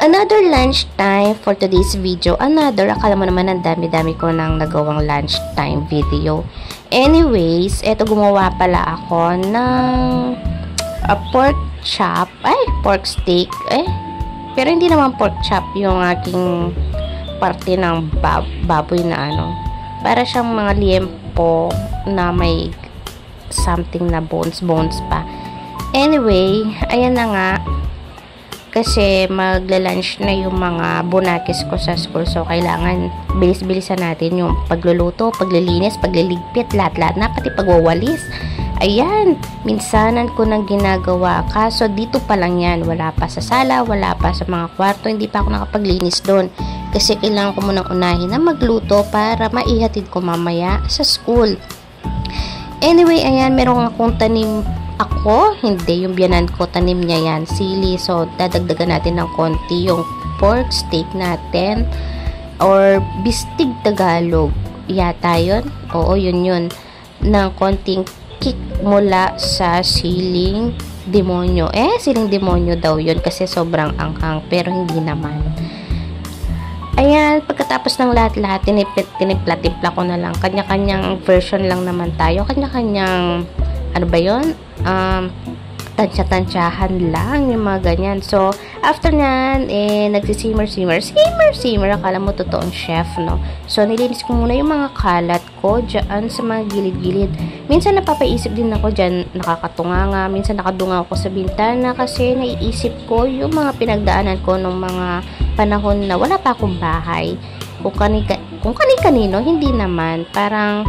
Another lunch time for today's video. Akala mo naman ang dami-dami ko nang nagawang lunch time video. Anyways, eto gumawa pala ako ng pork chop. Pork steak. Pero hindi naman pork chop yung aking parte ng baboy na Para siyang mga liempo na may something na bones pa. Anyway, ayan na nga. Kasi magla-lunch na yung mga bunakis ko sa school. So, kailangan bilis-bilisan natin yung pagluluto, paglilinis, pagliligpit, lahat-lahat na, pati pagwawalis. Ayan, minsanan ko nang ginagawa. Kaso, dito pa lang yan. Wala pa sa sala, wala pa sa mga kwarto. Hindi pa ako nakapaglinis doon. Kasi kailangan ko munang unahin na magluto para maihatid ko mamaya sa school. Anyway, ayan, meron akong tanim hindi, yung biyanan ko, tanim niya yan, sili. So, dadagdagan natin ng konti yung pork steak natin or bistig Tagalog yata yun. Oo, yun ng konting kick mula sa siling demonyo. Siling demonyo daw yun kasi sobrang anghang, pero hindi naman. Ayan, pagkatapos ng lahat-lahat, tinimpla ko na lang. Kanya-kanyang version lang naman tayo. Kanya-kanyang tansya-tansyahan lang yung mga ganyan. So, after nyan, nagsisimmer. Akala mo totoong chef, no? So, nilinis ko muna yung mga kalat ko dyan sa mga gilid-gilid. Minsan napapaisip din ako dyan, nakakatunga. Minsan nakadunga ako sa bintana kasi naiisip ko yung mga pinagdaanan ko nung mga panahon na wala pa akong bahay. Kung kani-kanino, hindi naman. Parang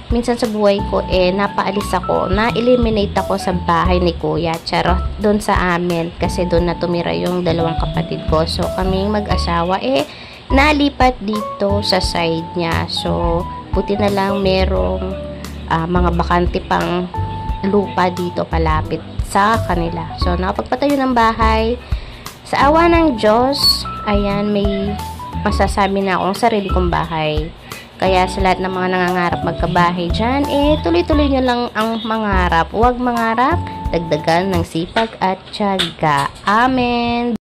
minsan sa buhay ko, napaalis ako, na-eliminate ako sa bahay ni Kuya. Charot, doon sa amin. Kasi doon na tumira yung dalawang kapatid ko. So, kaming mag-asawa, nalipat dito sa side niya. So, buti na lang merong mga bakante pang lupa dito palapit sa kanila. So, nakapagpatayo ng bahay. Sa awa ng Diyos, ayan, may masasabi na akong sarili kong bahay. Kaya sa lahat ng mga nangangarap magkabahay dyan, tuloy-tuloy nyo lang ang mangarap. Huwag mangarap, dagdagan ng sipag at tiyaga. Amen!